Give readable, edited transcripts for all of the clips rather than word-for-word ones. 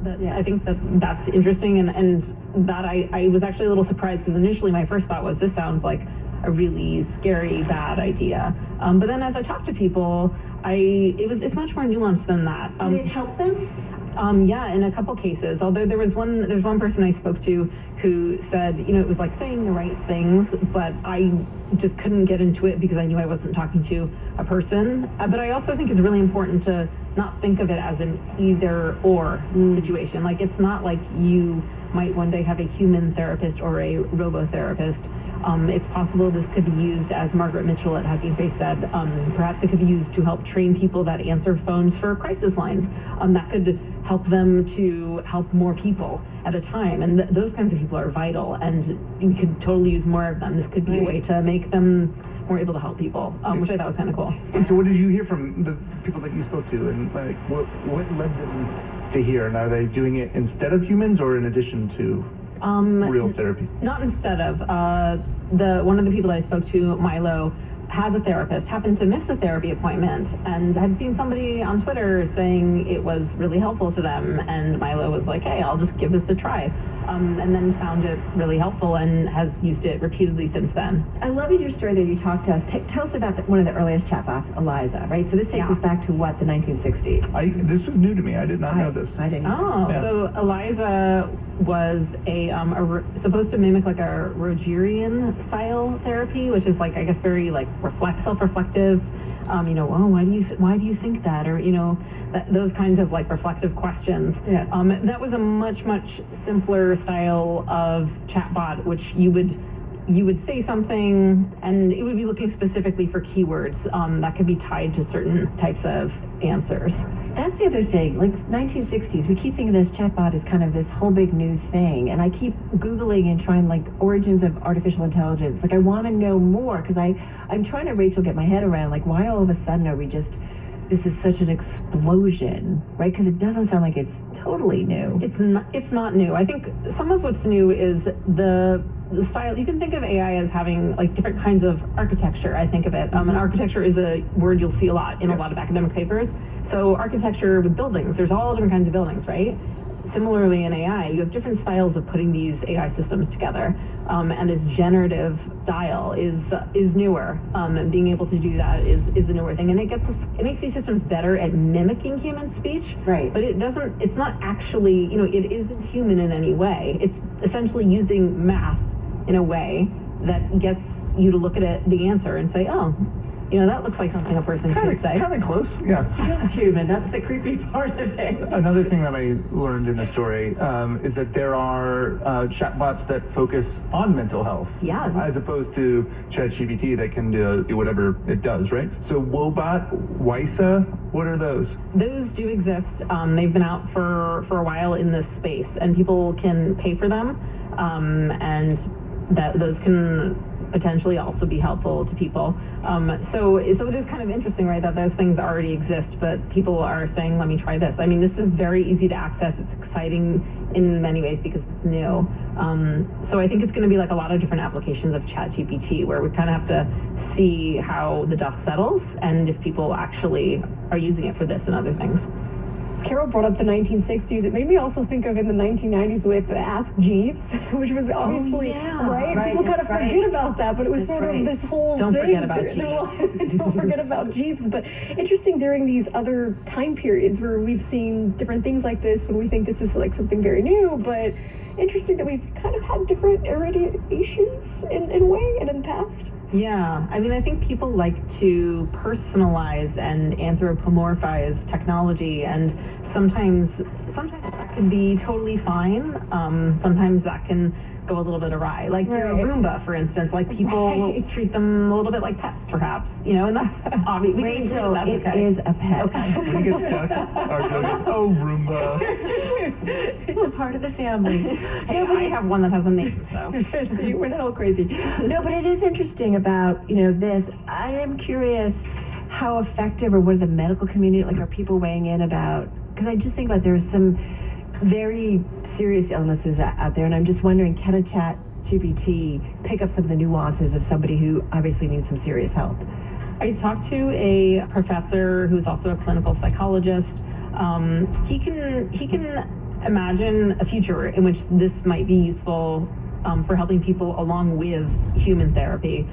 I think that's interesting, and that I was actually a little surprised because initially my first thought was this sounds like a really scary, bad idea. But then as I talked to people, it's much more nuanced than that. Did it help them? Yeah, in a couple cases. Although there's one person I spoke to who said, it was like saying the right things, but I just couldn't get into it because I knew I wasn't talking to a person. But I also think it's really important to not think of it as an either or situation. Like, it's not like you might one day have a human therapist or a robo-therapist. It's possible this could be used, as Margaret Mitchell at Hugging Face said, perhaps it could be used to help train people that answer phones for crisis lines. That could help them to help more people at a time. And those kinds of people are vital, and we could totally use more of them. This could be a way to make them more able to help people, which I thought was kind of cool. And so what did you hear from the people that you spoke to, and like what led them to here? And are they doing it instead of humans or in addition to real therapy? Not instead of. One of the people that I spoke to, Milo, has a therapist, happened to miss a therapy appointment, and had seen somebody on Twitter saying it was really helpful to them, and Milo was like, hey, I'll just give this a try. And then found it really helpful and has used it repeatedly since then. I love in your story that you talked to us. Tell us about one of the earliest chatbots, Eliza, right? So this takes us back to what, the 1960s? This was new to me. I did not know this. I didn't. So Eliza was supposed to mimic like a Rogerian style therapy, which is like, I guess, very like self-reflective. Why do you think that? Or, those kinds of like reflective questions. Yeah. That was a much simpler style of chatbot, which you would say something and it would be looking specifically for keywords that could be tied to certain types of answers. That's the other thing, like 1960s, we keep thinking this chatbot is kind of this whole big new thing, and I keep Googling and trying like origins of artificial intelligence. Like I want to know more because I'm trying to, Rachel, get my head around like why all of a sudden are we just, this is such an explosion, right? Because it doesn't sound like it's totally new. It's not new. I think some of what's new is the style. You can think of AI as having like different kinds of architecture. I think of it. And architecture is a word you'll see a lot in a lot of academic papers. So architecture with buildings, there's all different kinds of buildings, right? Similarly in AI, you have different styles of putting these AI systems together, and its generative style is newer, and being able to do that is a newer thing, and it makes these systems better at mimicking human speech, right? But it's not actually, it isn't human in any way. It's essentially using math in a way that gets you to look at the answer and say, oh, that looks like something a person should say. Kind of close, yeah. Human, that's the creepy part of it. Another thing that I learned in the story is that there are chatbots that focus on mental health. Yeah. As opposed to ChatGPT that can do whatever it does, right? So Wobot, Oyster, what are those? Those do exist. They've been out for a while in this space, and people can pay for them, and those can potentially also be helpful to people. So it is kind of interesting, right, that those things already exist, but people are saying, let me try this. I mean, this is very easy to access. It's exciting in many ways because it's new. So I think it's going to be like a lot of different applications of ChatGPT where we kind of have to see how the dust settles and if people actually are using it for this and other things. Carol brought up the 1960s. It made me also think of in the 1990s with Ask Jeeves, which was obviously, right? People kind of forget about that, but it was sort of this whole Don't thing. Forget about Jeeves. Don't forget about Jeeves. But interesting during these other time periods where we've seen different things like this when we think this is like something very new, but interesting that we've kind of had different iterations in a way and in the past. Yeah, I mean, I think people like to personalize and anthropomorphize technology, and sometimes that can be totally fine. Sometimes that can go a little bit awry. Like your Roomba, for instance, like people treat them a little bit like pets, perhaps, and that's obvious. Rachel, it is a pet. Okay. We get stuck. Oh, Roomba. It's a part of the family. Hey, I have one that has a name, so. We're not all crazy. No, but it is interesting about, this. I am curious how effective, or what are the medical community, like, are people weighing in about, because I just think about there's some very serious illnesses out there, and I'm just wondering, can a ChatGPT pick up some of the nuances of somebody who obviously needs some serious help? I talked to a professor who's also a clinical psychologist. He can imagine a future in which this might be useful for helping people along with human therapy.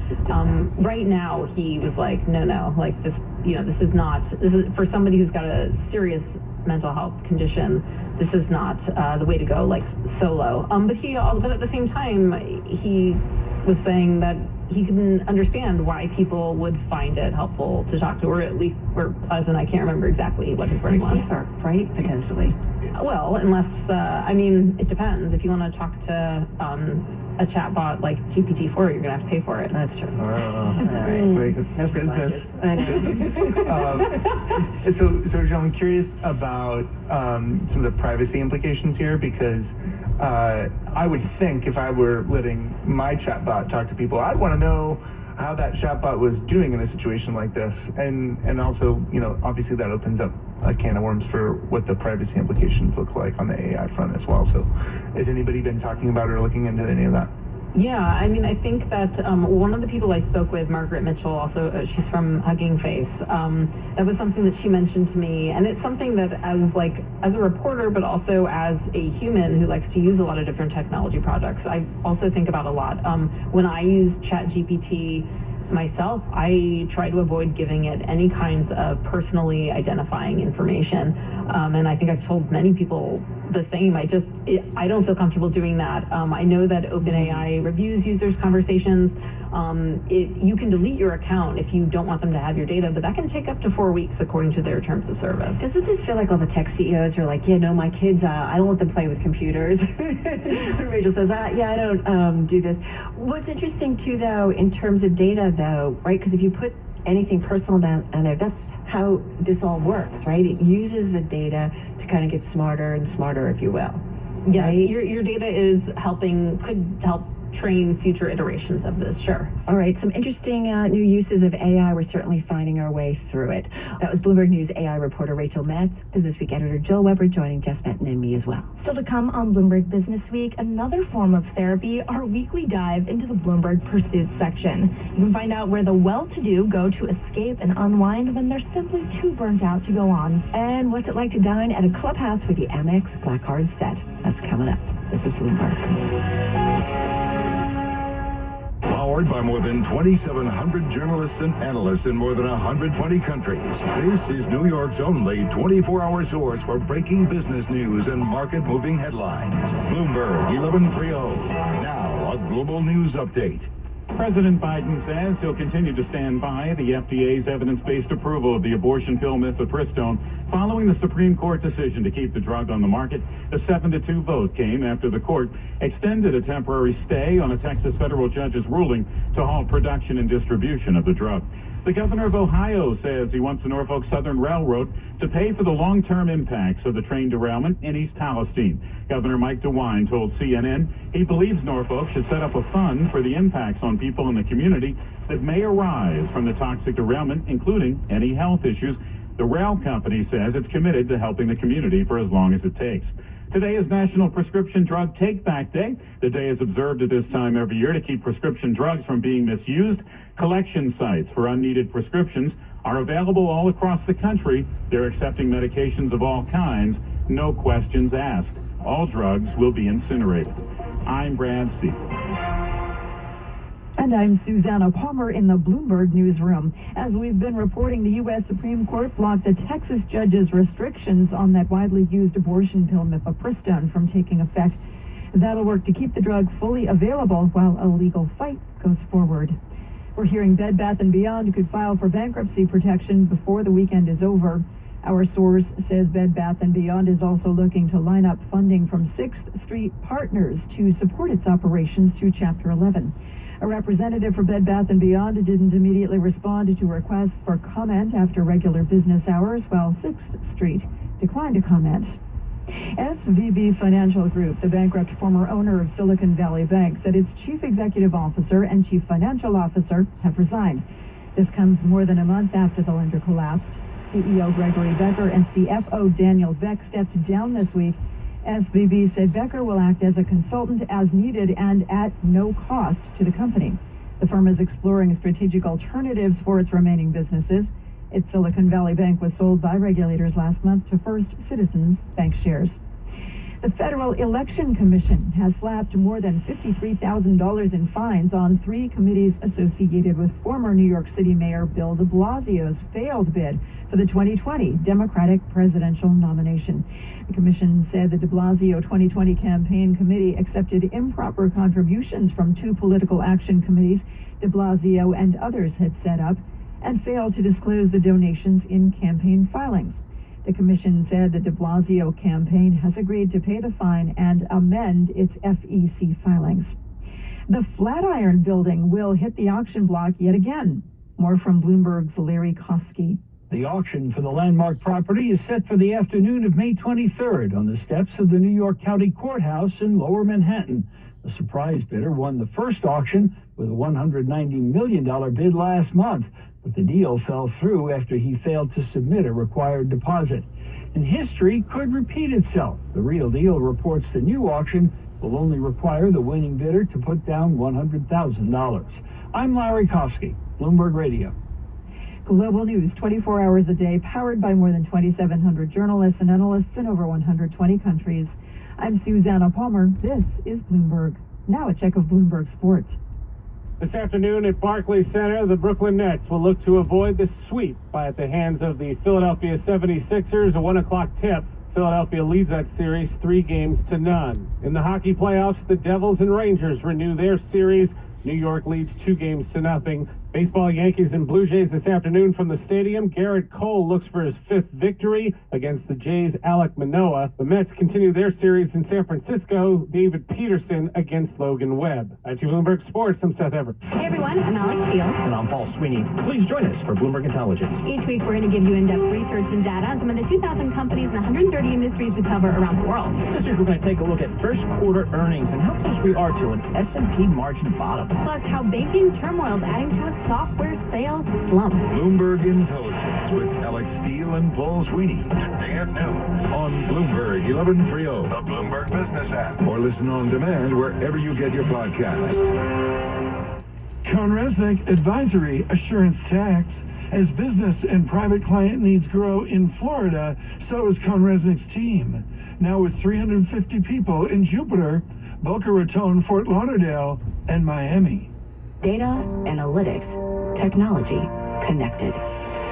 Right now, he was like, no, like this, this is for somebody who's got a serious mental health condition. This is not the way to go, like solo. But at the same time, he was saying that he can understand why people would find it helpful to talk to, or at least, or pleasant. I can't remember exactly what his wording was. Right? Potentially. Well, unless, it depends. If you want to talk to a chatbot like GPT-4, you're going to have to pay for it. That's true. Right. That's business. I know. So, Joe, I'm curious about some of the privacy implications here, because I would think if I were letting my chatbot talk to people, I'd want to know how that chatbot was doing in a situation like this, and also, obviously that opens up a can of worms for what the privacy implications look like on the AI front as well. So, has anybody been talking about or looking into any of that? Yeah, I think that one of the people I spoke with, Margaret Mitchell, also she's from Hugging Face. That was something that she mentioned to me, and it's something that as a reporter, but also as a human who likes to use a lot of different technology projects, I also think about a lot. When I use ChatGPT myself, I try to avoid giving it any kinds of personally identifying information, and I think I've told many people the same. I don't feel comfortable doing that. I know that OpenAI reviews users' conversations. You can delete your account if you don't want them to have your data, but that can take up to 4 weeks according to their terms of service. Doesn't this feel like all the tech CEOs are like, my kids, I don't let them play with computers. Rachel says, I don't do this. What's interesting too, though, in terms of data, though, right? Because if you put anything personal down there, that's how this all works, right? It uses the data to kind of get smarter and smarter, if you will. Yeah, right? Your data could help train future iterations of this, sure. All right, some interesting new uses of AI. We're certainly finding our way through it. That was Bloomberg News AI reporter Rachel Metz, Business Week editor Jill Weber, joining Jess Benton and me as well. Still to come on Bloomberg Business Week, another form of therapy, our weekly dive into the Bloomberg Pursuits section. You can find out where the well-to-do go to escape and unwind when they're simply too burnt out to go on. And what's it like to dine at a clubhouse with the Amex Black Card set? That's coming up. This is Bloomberg. Powered by more than 2,700 journalists and analysts in more than 120 countries. This is New York's only 24-hour source for breaking business news and market-moving headlines. Bloomberg 1130. Now, a global news update. President Biden says he'll continue to stand by the FDA's evidence-based approval of the abortion pill mifepristone following the Supreme Court decision to keep the drug on the market. The 7-2 vote came after the court extended a temporary stay on a Texas federal judge's ruling to halt production and distribution of the drug. The governor of Ohio says he wants the Norfolk Southern Railroad to pay for the long-term impacts of the train derailment in East Palestine. Governor Mike DeWine told CNN he believes Norfolk should set up a fund for the impacts on people in the community that may arise from the toxic derailment, including any health issues. The rail company says it's committed to helping the community for as long as it takes. Today is National Prescription Drug Take-Back Day. The day is observed at this time every year to keep prescription drugs from being misused. Collection sites for unneeded prescriptions are available all across the country. They're accepting medications of all kinds, no questions asked. All drugs will be incinerated. I'm Brad Siegel. And I'm Susanna Palmer in the Bloomberg newsroom. As we've been reporting, the U.S. Supreme Court blocked a Texas judge's restrictions on that widely used abortion pill mifepristone from taking effect. That'll work to keep the drug fully available while a legal fight goes forward. We're hearing Bed Bath & Beyond could file for bankruptcy protection before the weekend is over. Our source says Bed Bath & Beyond is also looking to line up funding from 6th Street Partners to support its operations through Chapter 11. A representative for Bed Bath & Beyond didn't immediately respond to requests for comment after regular business hours, while 6th Street declined to comment. SVB Financial Group, the bankrupt former owner of Silicon Valley Bank, said its chief executive officer and chief financial officer have resigned. This comes more than a month after the lender collapsed. CEO Gregory Becker and CFO Daniel Beck stepped down this week. SVB said Becker will act as a consultant as needed and at no cost to the company. The firm is exploring strategic alternatives for its remaining businesses. Its Silicon Valley Bank was sold by regulators last month to First Citizens Bank shares. The Federal Election Commission has slapped more than $53,000 in fines on 3 committees associated with former New York City Mayor Bill de Blasio's failed bid for the 2020 Democratic presidential nomination. The commission said the de Blasio 2020 campaign committee accepted improper contributions from 2 political action committees de Blasio and others had set up and failed to disclose the donations in campaign filings. The commission said the de Blasio campaign has agreed to pay the fine and amend its FEC filings. The Flatiron Building will hit the auction block yet again. More from Bloomberg's Larry Kosky. The auction for the landmark property is set for the afternoon of May 23rd on the steps of the New York County Courthouse in Lower Manhattan. The surprise bidder won the first auction with a $190 million bid last month, but the deal fell through after he failed to submit a required deposit. And history could repeat itself. The Real Deal reports the new auction will only require the winning bidder to put down $100,000. I'm Larry Kosky, Bloomberg Radio. Global news 24 hours a day, powered by more than 2,700 journalists and analysts in over 120 countries. I'm Susanna Palmer. This is Bloomberg. Now a check of Bloomberg Sports. This afternoon at Barclays Center, the Brooklyn Nets will look to avoid the sweep at the hands of the Philadelphia 76ers. A 1 o'clock tip. Philadelphia leads that series 3-0. In the hockey playoffs, the Devils and Rangers renew their series. New York leads 2-0. Baseball, Yankees and Blue Jays this afternoon from the stadium. Garrett Cole looks for his 5th victory against the Jays' Alek Manoah. The Mets continue their series in San Francisco. David Peterson against Logan Webb. At Bloomberg Sports, I'm Seth Everett. Hey everyone, I'm Alex Field. And I'm Paul Sweeney. Please join us for Bloomberg Intelligence. Each week we're going to give you in-depth research and data on some of the 2,000 companies and 130 industries we cover around the world. This week we're going to take a look at first quarter earnings and how close we are to an S&P margin bottom. Plus how banking turmoil is adding to a software sales slump. Bloomberg Intelligence with Alex Steele and Paul Sweeney. Today at noon on Bloomberg 1130, the Bloomberg Business app, or listen on demand wherever you get your podcasts. CohnReznick Advisory Assurance Tax. As business and private client needs grow in Florida, so is CohnReznick's team. Now with 350 people in Jupiter, Boca Raton, Fort Lauderdale, and Miami. Data, analytics, technology, connected.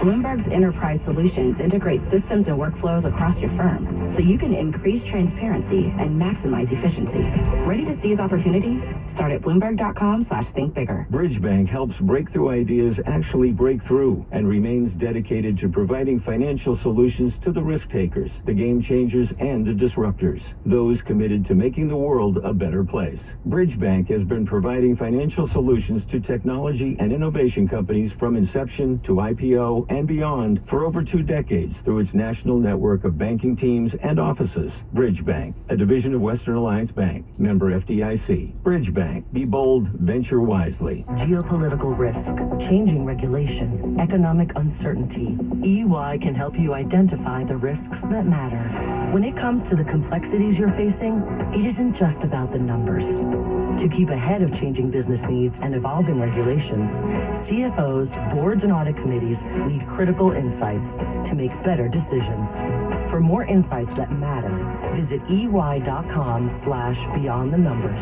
Bloomberg's enterprise solutions integrate systems and workflows across your firm so you can increase transparency and maximize efficiency. Ready to seize opportunities? Start at Bloomberg.com/thinkbigger. Bridgebank helps breakthrough ideas actually break through and remains dedicated to providing financial solutions to the risk takers, the game changers, and the disruptors, those committed to making the world a better place. Bridgebank has been providing financial solutions to technology and innovation companies from inception to IPO and beyond for over 2 decades through its national network of banking teams and offices. Bridgebank, a division of Western Alliance Bank, member FDIC. Bridgebank, be bold, venture wisely. Geopolitical risk, changing regulation, economic uncertainty. EY can help you identify the risks that matter. When it comes to the complexities you're facing, it isn't just about the numbers. To keep ahead of changing business needs and evolving regulations, CFOs, boards, and audit committees need critical insights to make better decisions. For more insights that matter, visit ey.com/beyond the numbers.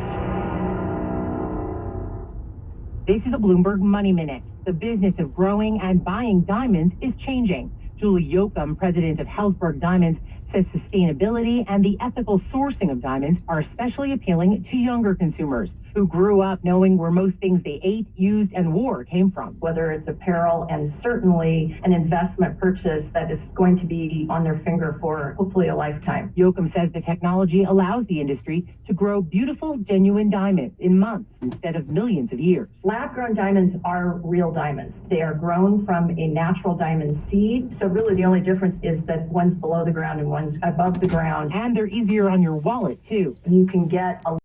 This is a Bloomberg Money Minute. The business of growing and buying diamonds is changing. Julie Yoakum, president of Helzberg Diamonds, says sustainability and the ethical sourcing of diamonds are especially appealing to younger consumers who grew up knowing where most things they ate, used, and wore came from. Whether it's apparel and certainly an investment purchase that is going to be on their finger for hopefully a lifetime. Yoakum says the technology allows the industry to grow beautiful, genuine diamonds in months instead of millions of years. Lab-grown diamonds are real diamonds. They are grown from a natural diamond seed. So really the only difference is that one's below the ground and one's above the ground. And they're easier on your wallet, too. You can get a